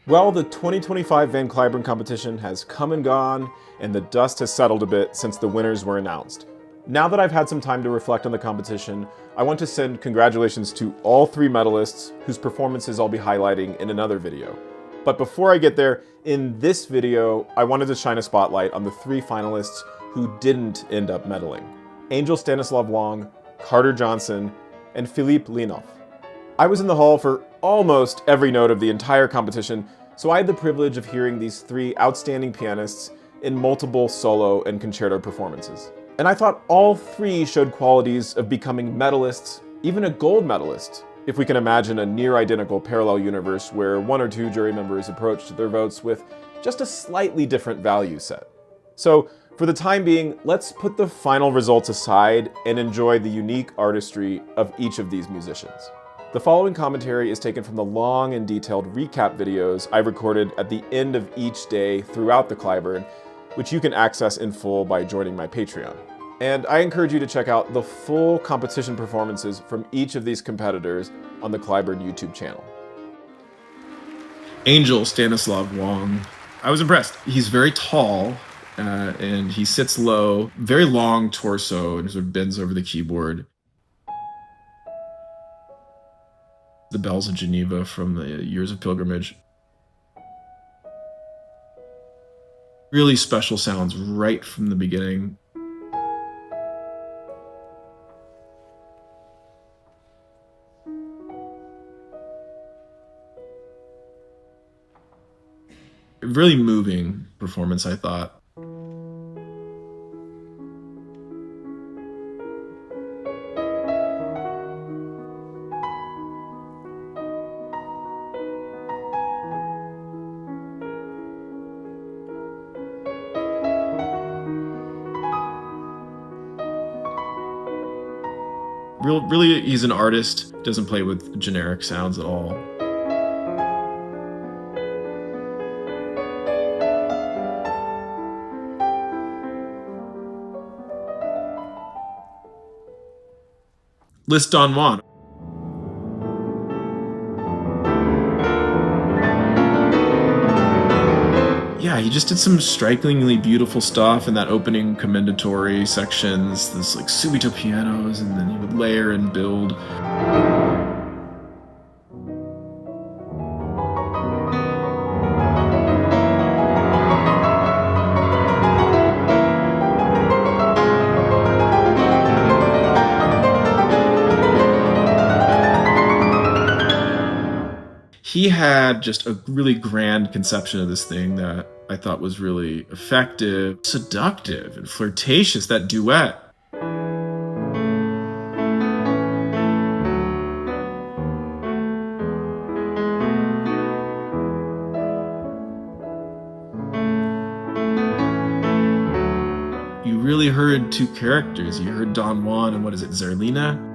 Well, the 2025 Van Cliburn competition has come and gone, and the dust has settled a bit since the winners were announced. Now that I've had some time to reflect on the competition, I want to send congratulations to all 3 medalists whose performances I'll be highlighting in another video. But before I get there, in this video, I wanted to shine a spotlight on the 3 finalists who didn't end up medaling: Angel Stanislav Wang, Carter Johnson, and Philipp Lynov. I was in the hall for almost every note of the entire competition, so I had the privilege of hearing these 3 outstanding pianists in multiple solo and concerto performances. And I thought all 3 showed qualities of becoming medalists, even a gold medalist, if we can imagine a near-identical parallel universe where 1 or 2 jury members approached their votes with just a slightly different value set. So, for the time being, let's put the final results aside and enjoy the unique artistry of each of these musicians. The following commentary is taken from the long and detailed recap videos I recorded at the end of each day throughout the Cliburn, which you can access in full by joining my Patreon. And I encourage you to check out the full competition performances from each of these competitors on the Cliburn YouTube channel. Angel Stanislav Wang. I was impressed. He's very tall and he sits low, very long torso, and sort of bends over the keyboard. The Bells of Geneva from the Years of Pilgrimage. Really special sounds right from the beginning. Really moving performance, I thought. Really, he's an artist, doesn't play with generic sounds at all. List Don Juan. Yeah, he just did some strikingly beautiful stuff in that opening commendatory sections, this like subito pianos, and then he would layer and build. He had just a really grand conception of this thing that I thought was really effective, seductive, and flirtatious, that duet. You really heard 2 characters. You heard Don Juan and what is it, Zerlina?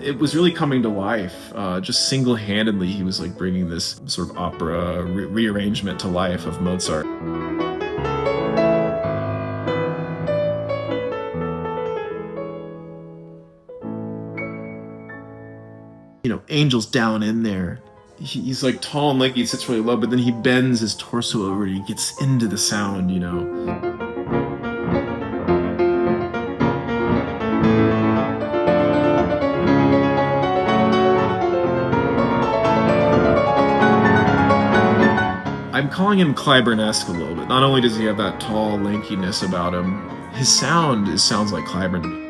It was really coming to life. Just single-handedly, he was like bringing this sort of opera rearrangement to life of Mozart. You know, Angel's down in there. He's like tall and lanky, he sits really low, but then he bends his torso over and he gets into the sound, you know. I'm calling him Cliburn-esque a little bit. Not only does he have that tall lankiness about him, his sound sounds like Cliburn to me.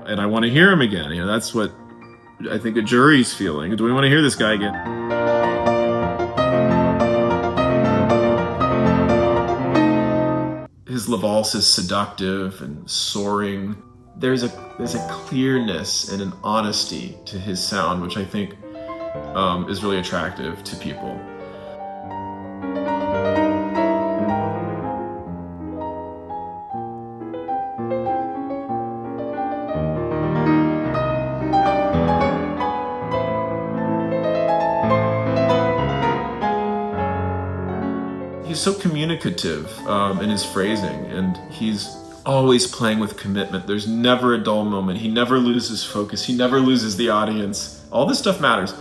And I want to hear him again. You know, that's what I think a jury's feeling. Do we want to hear this guy again? His La Valse is seductive and soaring. There's a clearness and an honesty to his sound, which I think is really attractive to people. He's so communicative in his phrasing, and he's always playing with commitment. There's never a dull moment. He never loses focus. He never loses the audience. All this stuff matters.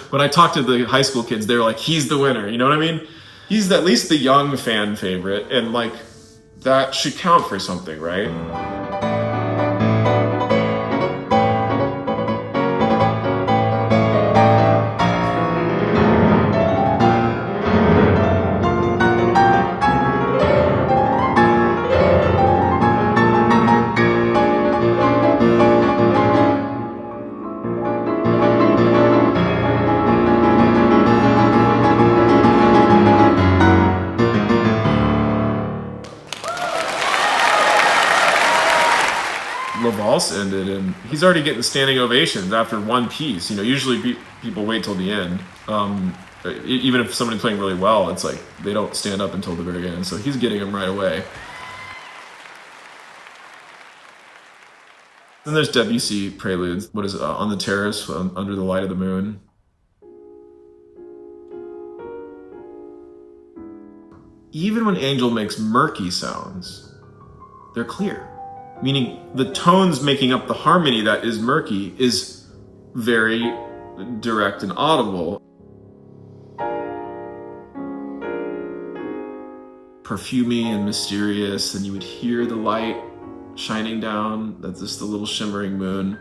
When I talk to the high school kids, they're like, he's the winner, you know what I mean? He's at least the young fan favorite, and like, that should count for something, right? Valse ended, and he's already getting standing ovations after one piece. You know, usually people wait till the end. Even if somebody's playing really well, it's like they don't stand up until the very end. So he's getting them right away. Then there's Debussy Preludes. What is it? On the Terrace, Under the Light of the Moon. Even when Angel makes murky sounds, they're clear. Meaning the tones making up the harmony that is murky is very direct and audible. Perfumey and mysterious, and you would hear the light shining down. That's just the little shimmering moon.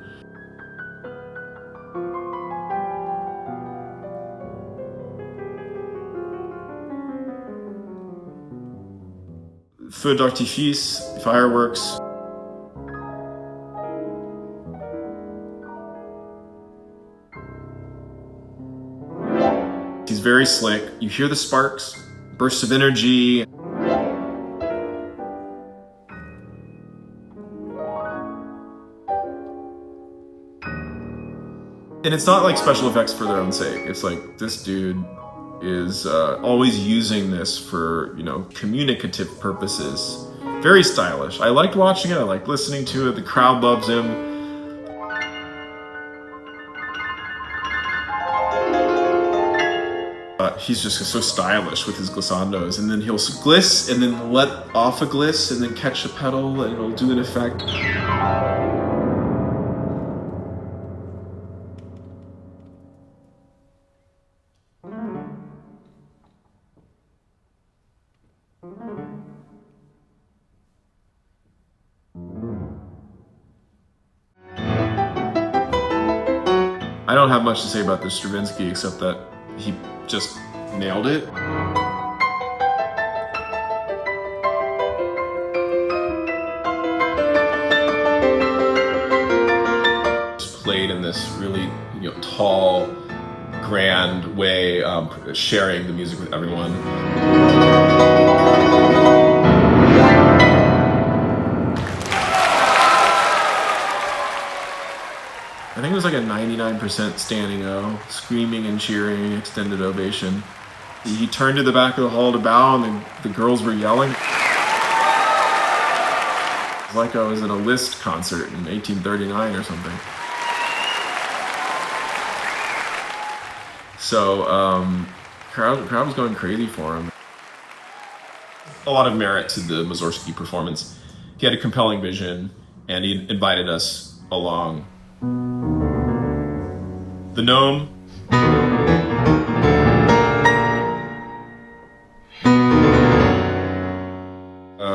Feu d'artifice, fireworks. He's very slick. You hear the sparks, bursts of energy. And it's not like special effects for their own sake. It's like this dude is always using this for, you know, communicative purposes. Very stylish. I liked watching it. I liked listening to it. The crowd loves him. He's just so stylish with his glissandos, and then he'll gliss and then let off a gliss and then catch a pedal and it'll do an effect. I don't have much to say about this Stravinsky except that he just nailed it. Just played in this really, you know, tall, grand way, sharing the music with everyone. I think it was like a 99% standing O, screaming and cheering, extended ovation. He turned to the back of the hall to bow, and the girls were yelling. It was like I was at a Liszt concert in 1839 or something. So, crowd was going crazy for him. A lot of merit to the Mussorgsky performance. He had a compelling vision, and he invited us along. The gnome.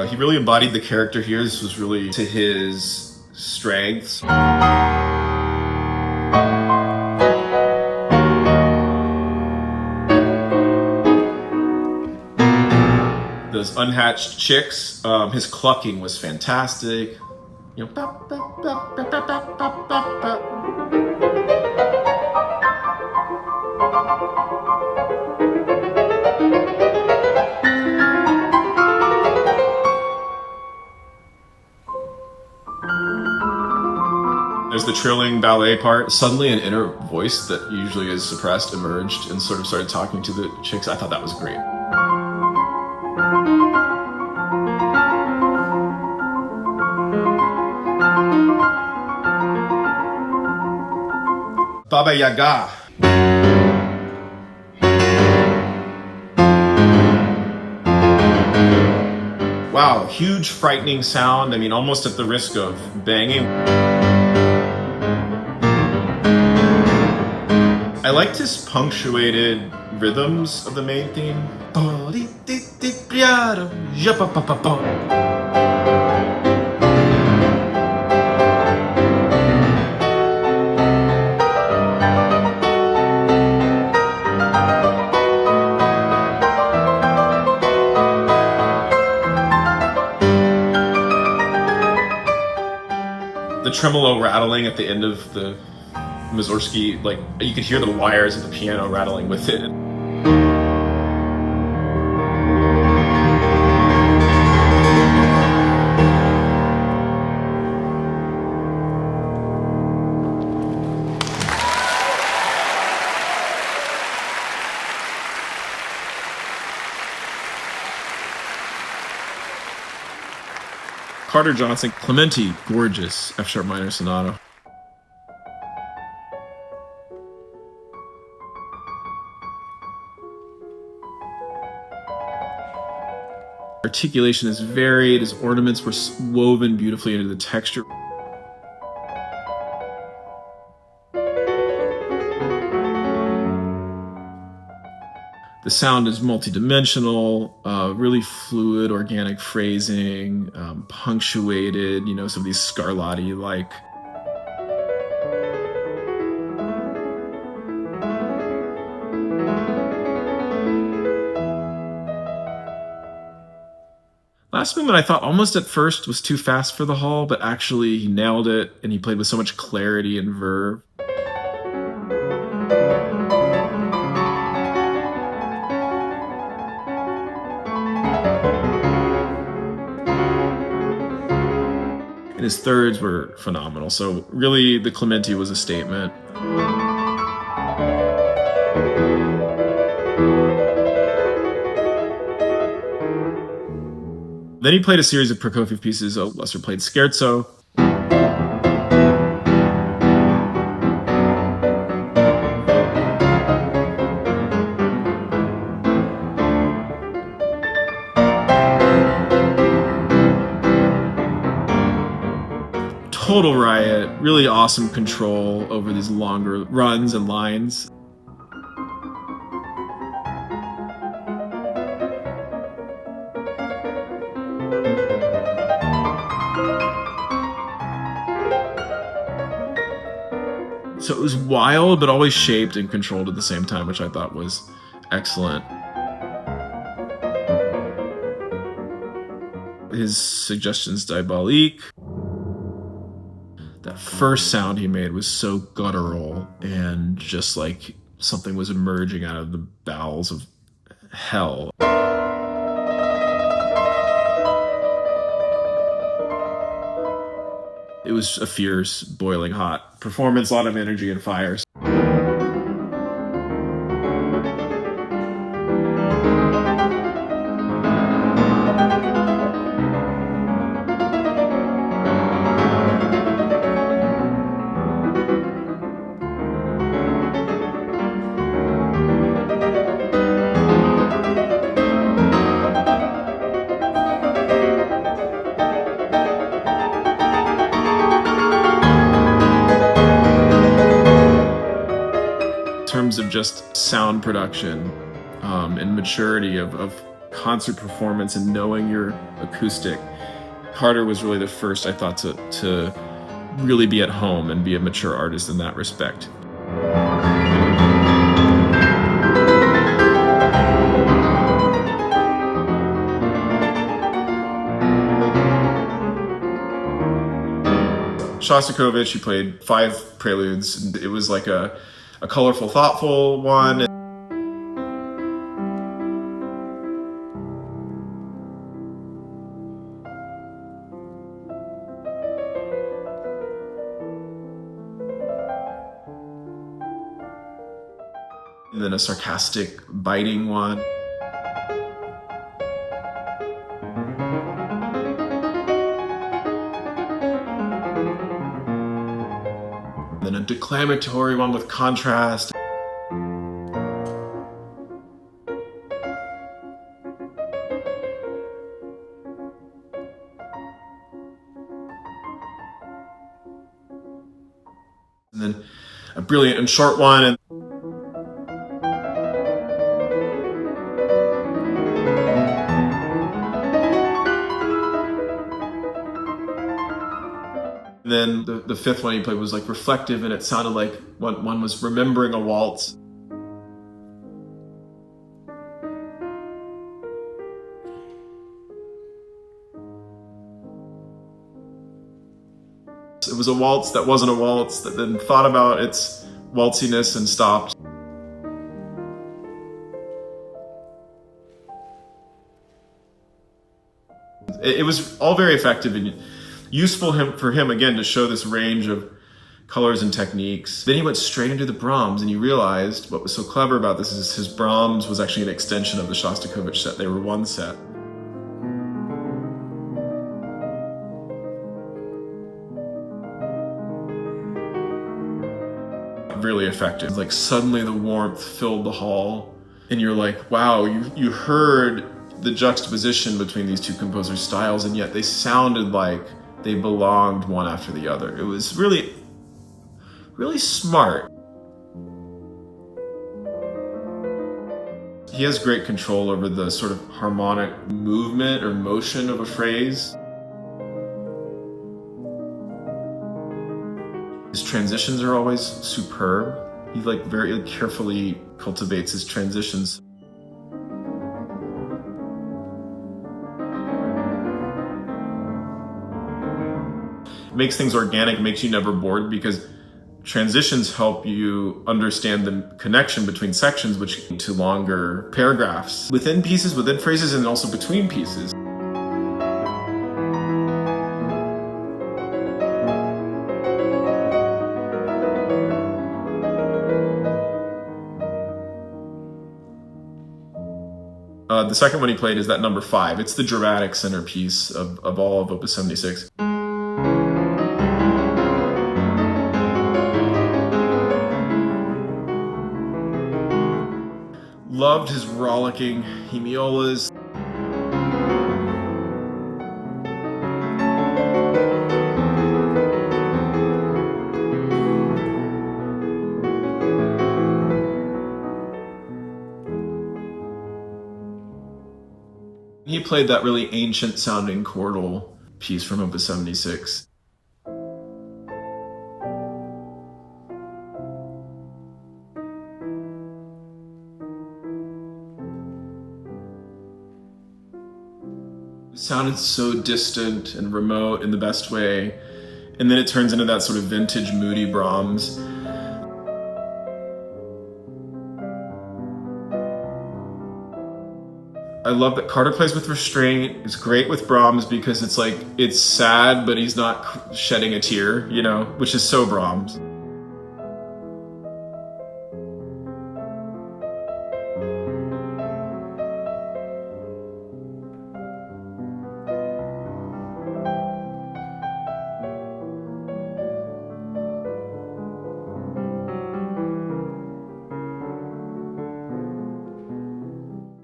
He really embodied the character here. This was really to his strengths. Those unhatched chicks, his clucking was fantastic. You know, There's the trilling ballet part. Suddenly an inner voice that usually is suppressed emerged and sort of started talking to the chicks. I thought that was great. Baba Yaga. Wow, huge frightening sound. I mean, almost at the risk of banging. I liked his punctuated rhythms of the main theme. The tremolo rattling at the end of the Mussorgsky, like you could hear the wires of the piano rattling with it. Carter Johnson, Clementi, gorgeous F-sharp minor sonata. Articulation is varied, his ornaments were woven beautifully into the texture. The sound is multidimensional, really fluid, organic phrasing, punctuated, some of these Scarlatti-like. Last movement I thought almost at first was too fast for the hall, but actually he nailed it and he played with so much clarity and verve. And his thirds were phenomenal. So really the Clementi was a statement. Then he played a series of Prokofiev pieces. A lesser played Scherzo. Total riot, really awesome control over these longer runs and lines. So it was wild, but always shaped and controlled at the same time, which I thought was excellent. His suggestions diabolique. That first sound he made was so guttural and just like something was emerging out of the bowels of hell. It was a fierce, boiling hot performance, a lot of energy and fire. Of just sound production and maturity of concert performance and knowing your acoustic. Carter was really the first, I thought, to really be at home and be a mature artist in that respect. Shostakovich, he played 5 preludes. And it was like a colorful, thoughtful one. then a sarcastic, biting one. Then a declamatory one with contrast. And then a brilliant and short one. And then the fifth one he played was like reflective, and it sounded like one was remembering a waltz. It was a waltz that wasn't a waltz, that then thought about its waltziness and stopped. It was all very effective and useful for him, again, to show this range of colors and techniques. Then he went straight into the Brahms, and he realized what was so clever about this is his Brahms was actually an extension of the Shostakovich set. They were one set. Really effective. Like suddenly the warmth filled the hall, and you're like, wow, you heard the juxtaposition between these two composers' styles, and yet they sounded like they belonged one after the other. It was really, really smart. He has great control over the sort of harmonic movement or motion of a phrase. His transitions are always superb. He very carefully cultivates his transitions. It makes things organic, makes you never bored, because transitions help you understand the connection between sections, which lead to longer paragraphs within pieces, within phrases, and also between pieces. The second one he played is that number 5. It's the dramatic centerpiece of all of Opus 76. Loved his rollicking hemiolas. He played that really ancient sounding chordal piece from Opus 76. It sounded so distant and remote in the best way, and then it turns into that sort of vintage moody Brahms. I love that Carter plays with restraint. It's great with Brahms because it's sad, but he's not shedding a tear, which is so Brahms.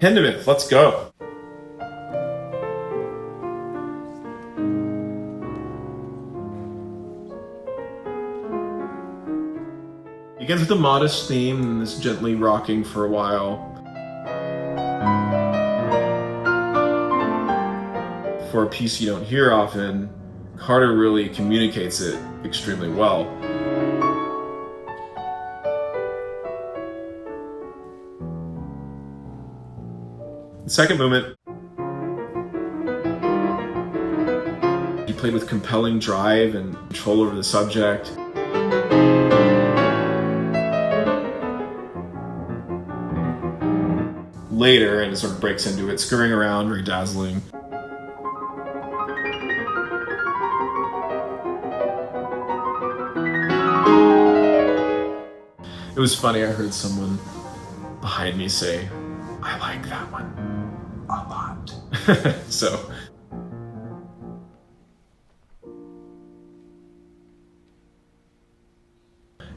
Hindemith, let's go. Begins with a modest theme and this gently rocking for a while. For a piece you don't hear often, Carter really communicates it extremely well. The second movement, he played with compelling drive and control over the subject. Later, and it sort of breaks into it, scurrying around, very dazzling. It was funny, I heard someone behind me say, I like that one a lot. So.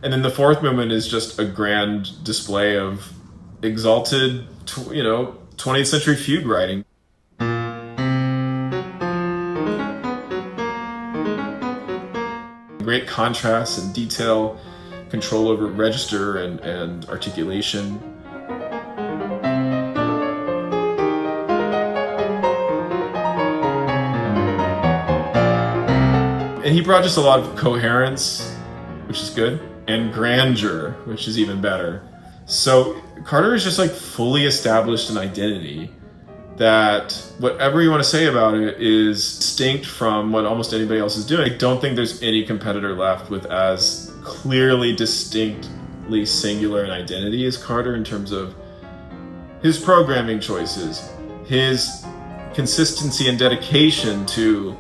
And then the fourth movement is just a grand display of exalted, 20th century fugue writing. Great contrast and detail, control over register and articulation. And he brought just a lot of coherence, which is good, and grandeur, which is even better. So Carter is just like fully established an identity that whatever you want to say about it is distinct from what almost anybody else is doing. I don't think there's any competitor left with as clearly distinctly singular an identity as Carter in terms of his programming choices, his consistency and dedication to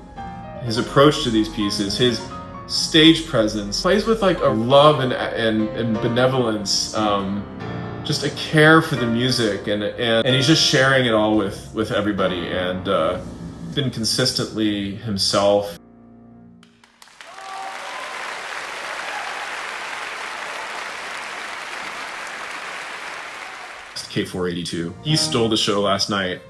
his approach to these pieces, his stage presence, plays with like a love and benevolence, just a care for the music, and he's just sharing it all with everybody, and been consistently himself. K482. He stole the show last night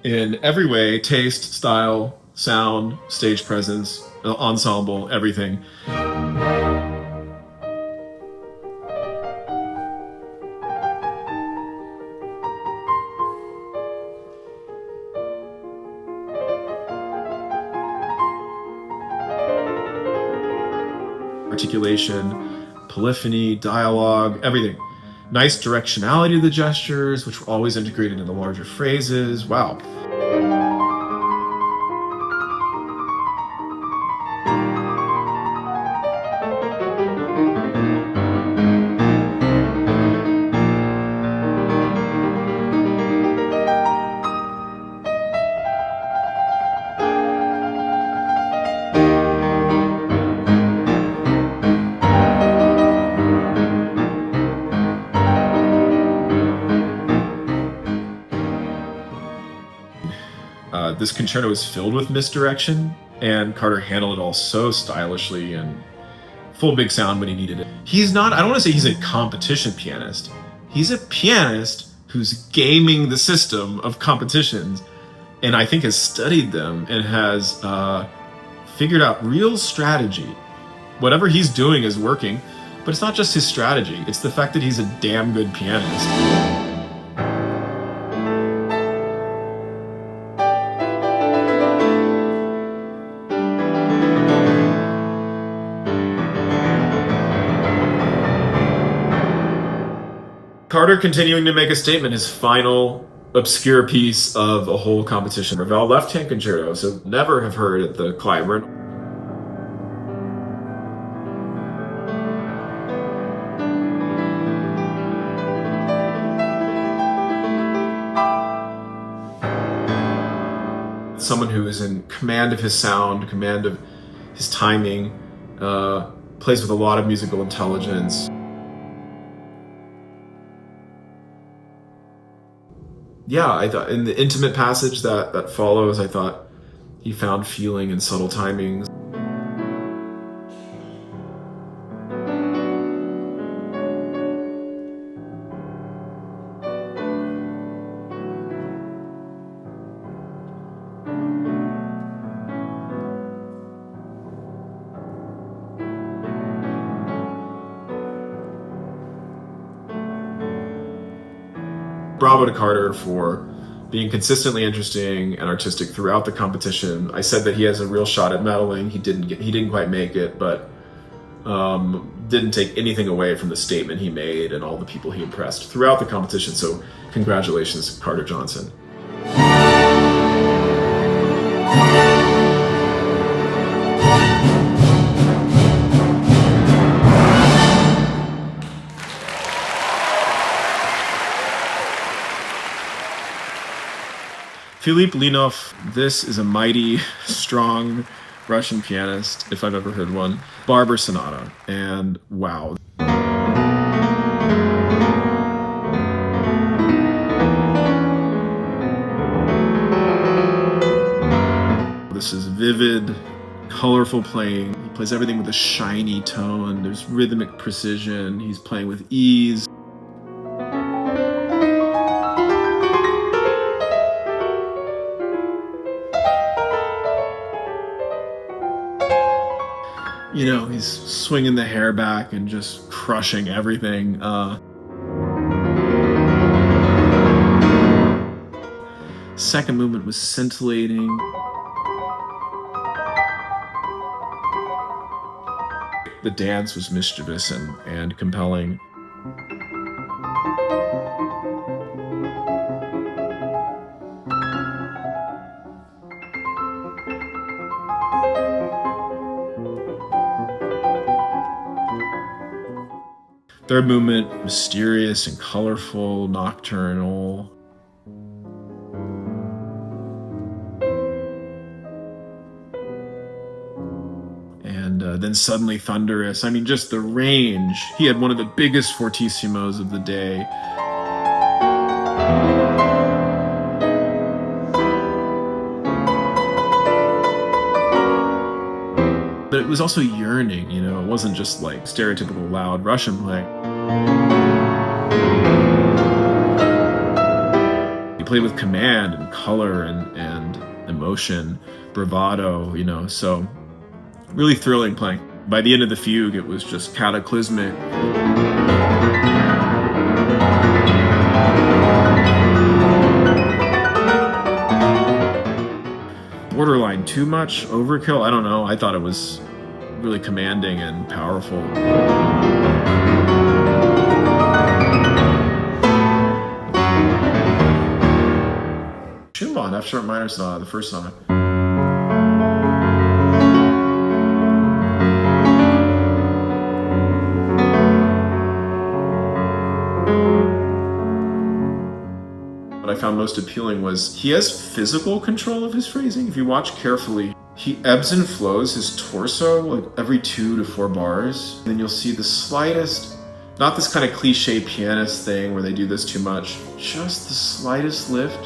in every way: taste, style, sound, stage presence, ensemble, everything. Articulation, polyphony, dialogue, everything. Nice directionality of the gestures, which were always integrated into larger phrases. Wow. This concerto is filled with misdirection, and Carter handled it all so stylishly and full big sound when he needed it. He's not, I don't want to say he's a competition pianist. He's a pianist who's gaming the system of competitions, and I think has studied them and has figured out real strategy. Whatever he's doing is working, but it's not just his strategy. It's the fact that he's a damn good pianist. Carter continuing to make a statement, his final obscure piece of a whole competition. Ravel left-hand concerto, so never have heard at the Cliburn. Someone who is in command of his sound, command of his timing, plays with a lot of musical intelligence. Yeah, I thought in the intimate passage that follows, I thought he found feeling in subtle timings. Bravo to Carter for being consistently interesting and artistic throughout the competition. I said that he has a real shot at medaling. He didn't quite make it, but didn't take anything away from the statement he made and all the people he impressed throughout the competition. So congratulations, Carter Johnson. Philipp Lynov, this is a mighty, strong Russian pianist, if I've ever heard one. Barber Sonata, and wow. This is vivid, colorful playing. He plays everything with a shiny tone. There's rhythmic precision. He's playing with ease. You know, he's swinging the hair back and just crushing everything. Second movement was scintillating. The dance was mischievous and compelling. Third movement, mysterious and colorful, nocturnal. And then suddenly thunderous. I mean, just the range. He had one of the biggest fortissimos of the day. But it was also yearning, you know, it wasn't just like stereotypical loud Russian playing. He played with command and color and emotion, bravado, you know, so really thrilling playing. By the end of the fugue, it was just cataclysmic. Borderline too much, overkill, I don't know. I thought it was really commanding and powerful. Schumann, F sharp minor sonata, the first sonata. What I found most appealing was he has physical control of his phrasing. If you watch carefully, he ebbs and flows his torso like every 2 to 4 bars. And then you'll see the slightest, not this kind of cliche pianist thing where they do this too much, just the slightest lift.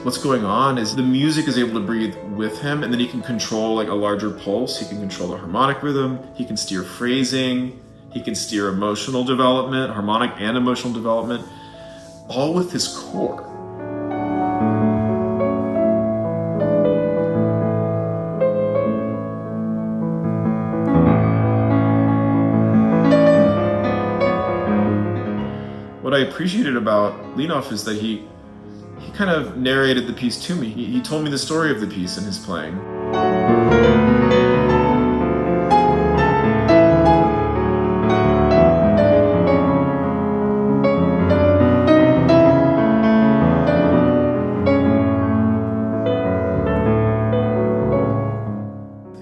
What's going on is the music is able to breathe with him, and then he can control like a larger pulse. He can control the harmonic rhythm. He can steer phrasing. He can steer emotional development, harmonic and emotional development, all with his core. What I appreciated about Lynov is that he kind of narrated the piece to me. He told me the story of the piece in his playing.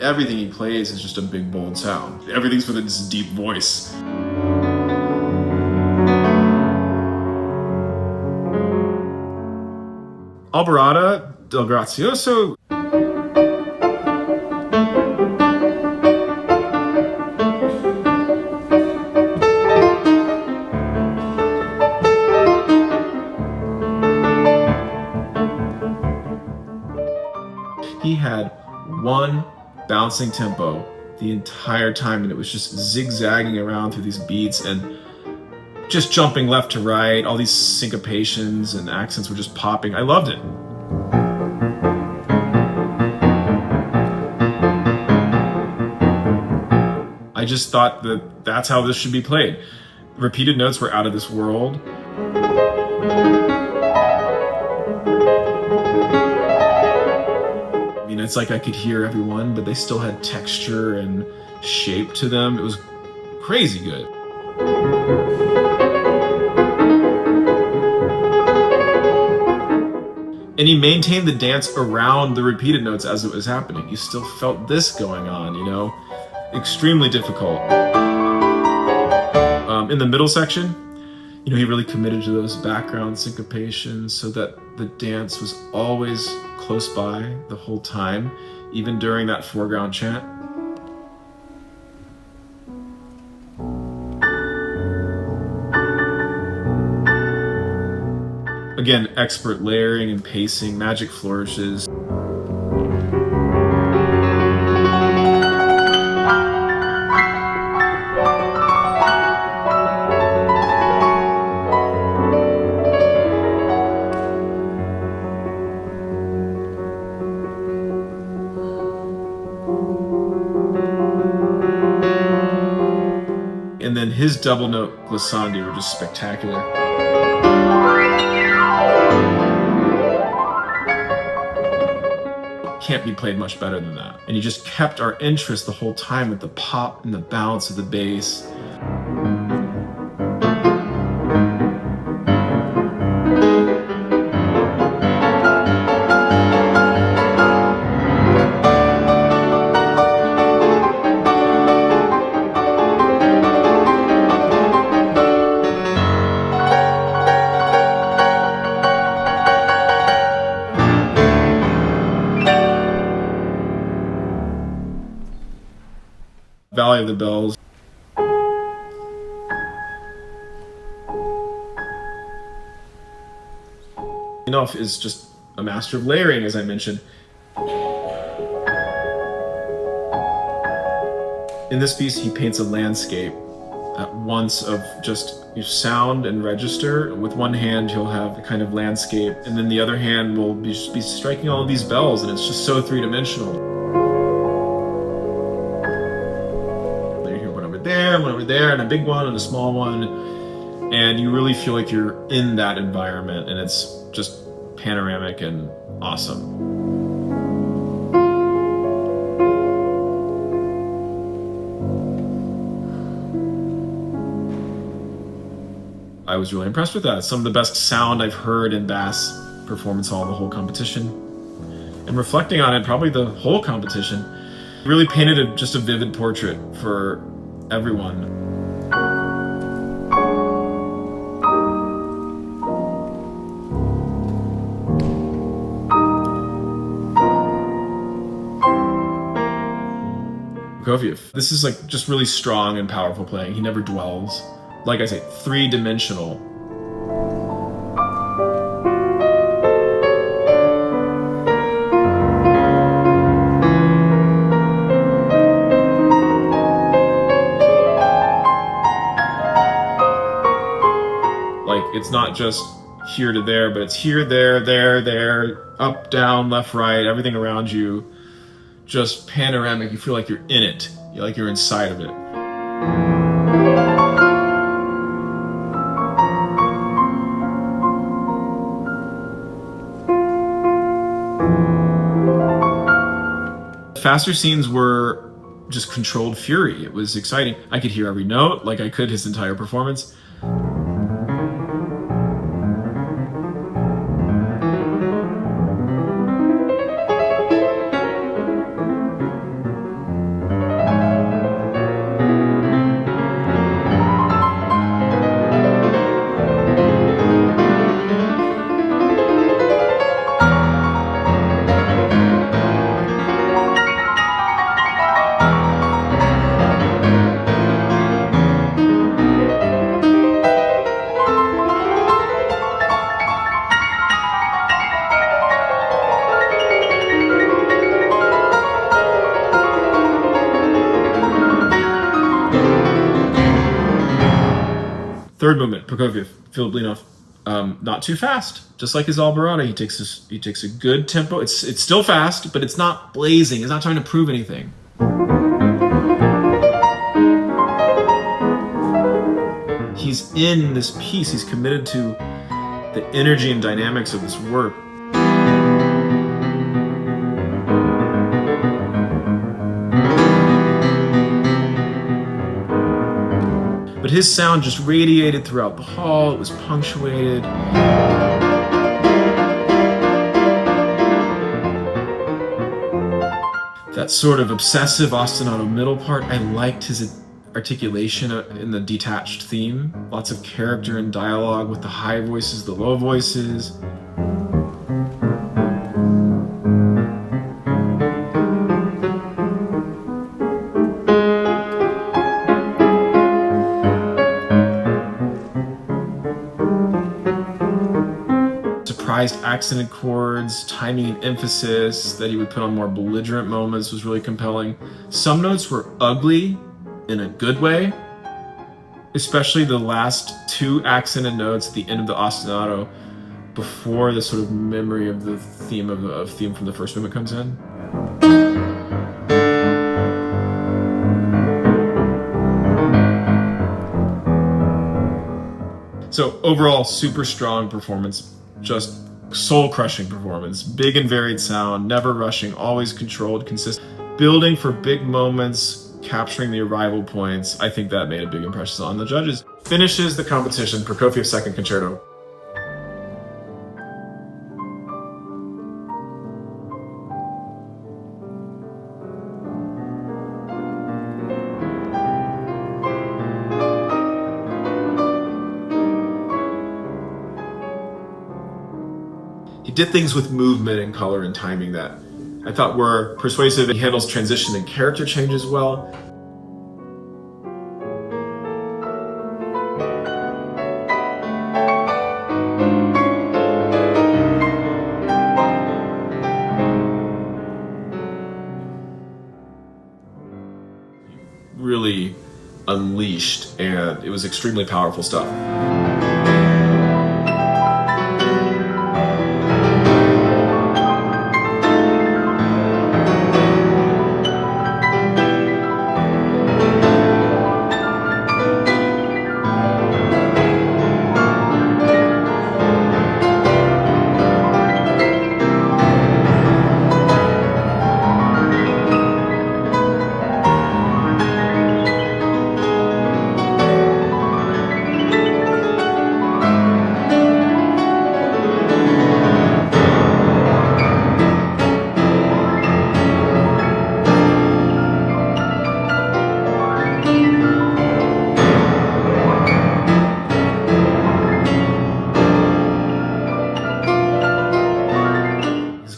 Everything he plays is just a big, bold sound. Everything's with this deep voice. Alborada del Grazioso. He had one bouncing tempo the entire time, and it was just zigzagging around through these beats and just jumping left to right. All these syncopations and accents were just popping. I loved it. I just thought that that's how this should be played. Repeated notes were out of this world. I mean, it's like I could hear everyone, but they still had texture and shape to them. It was crazy good. And he maintained the dance around the repeated notes as it was happening. You still felt this going on, you know? Extremely difficult. In the middle section, you know, he really committed to those background syncopations so that the dance was always close by the whole time, even during that foreground chant. Again, expert layering and pacing, magic flourishes. And then his double note glissandi were just spectacular. Can't be played much better than that. And he just kept our interest the whole time with the pop and the bounce of the bass. Valley of the Bells. Lynov is just a master of layering, as I mentioned. In this piece, he paints a landscape at once of just sound and register. With one hand, he'll have a kind of landscape, and then the other hand will be striking all of these bells, and it's just so three-dimensional. One over there, and a big one and a small one, and you really feel like you're in that environment, and it's just panoramic and awesome. I was really impressed with that. It's some of the best sound I've heard in bass performance hall the whole competition. And reflecting on it, probably the whole competition, really painted just a vivid portrait for everyone. Prokofiev. This is like just really strong and powerful playing. He never dwells. Like I say, three-dimensional. It's not just here to there, but it's here, there, up, down, left, right, everything around you. Just panoramic. You feel like you're in it. Like you're inside of it. Faster scenes were just controlled fury. It was exciting. I could hear every note, like I could his entire performance. Third movement, Prokofiev, Philipp Lynov, not too fast. Just like his Alborada, he takes a good tempo. It's still fast, but it's not blazing. It's not trying to prove anything. He's in this piece. He's committed to the energy and dynamics of this work. But his sound just radiated throughout the hall. It was punctuated. That sort of obsessive ostinato middle part, I liked his articulation in the detached theme. Lots of character and dialogue with the high voices, the low voices. prized accented chords, timing and emphasis that he would put on more belligerent moments was really compelling. Some notes were ugly in a good way, especially the last two accented notes at the end of the ostinato before the sort of memory of the theme theme from the first movement comes in. So overall, super strong performance, just soul-crushing performance, big and varied sound, never rushing, always controlled, consistent, building for big moments, capturing the arrival points. I think that made a big impression on the judges. Finishes the competition, Prokofiev's Second Concerto. He did things with movement and color and timing that I thought were persuasive. He handles transition and character changes well. Really unleashed, and it was extremely powerful stuff.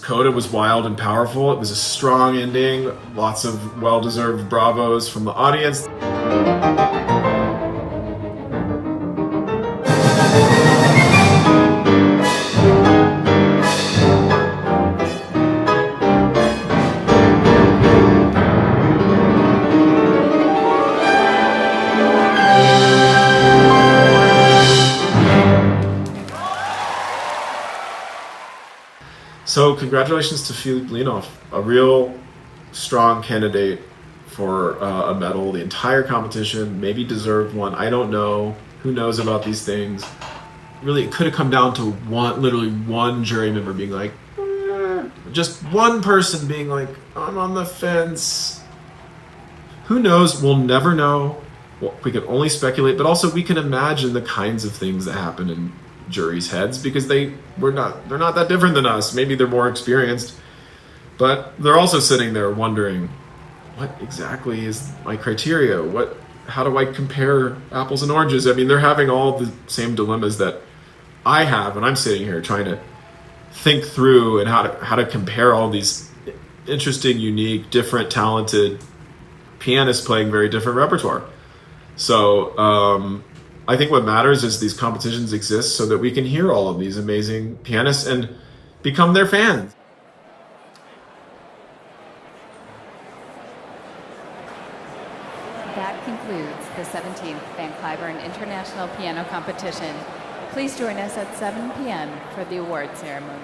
Coda was wild and powerful. It was a strong ending, lots of well-deserved bravos from the audience. So congratulations to Philipp Lynov, a real strong candidate for a medal. The entire competition, maybe deserved one. I don't know. Who knows about these things? Really, it could have come down to literally one jury member being like, just one person being like, I'm on the fence. Who knows? We'll never know. Well, we can only speculate, but also we can imagine the kinds of things that happen in juries' heads because they're not that different than us. Maybe they're more experienced, but they're also sitting there wondering, what exactly is my criteria? How do I compare apples and oranges? I mean, they're having all the same dilemmas that I have, and I'm sitting here trying to think through and how to compare all these interesting, unique, different, talented pianists playing very different repertoire. So I think what matters is these competitions exist so that we can hear all of these amazing pianists and become their fans. That concludes the 17th Van Cliburn International Piano Competition. Please join us at 7 p.m. for the award ceremony.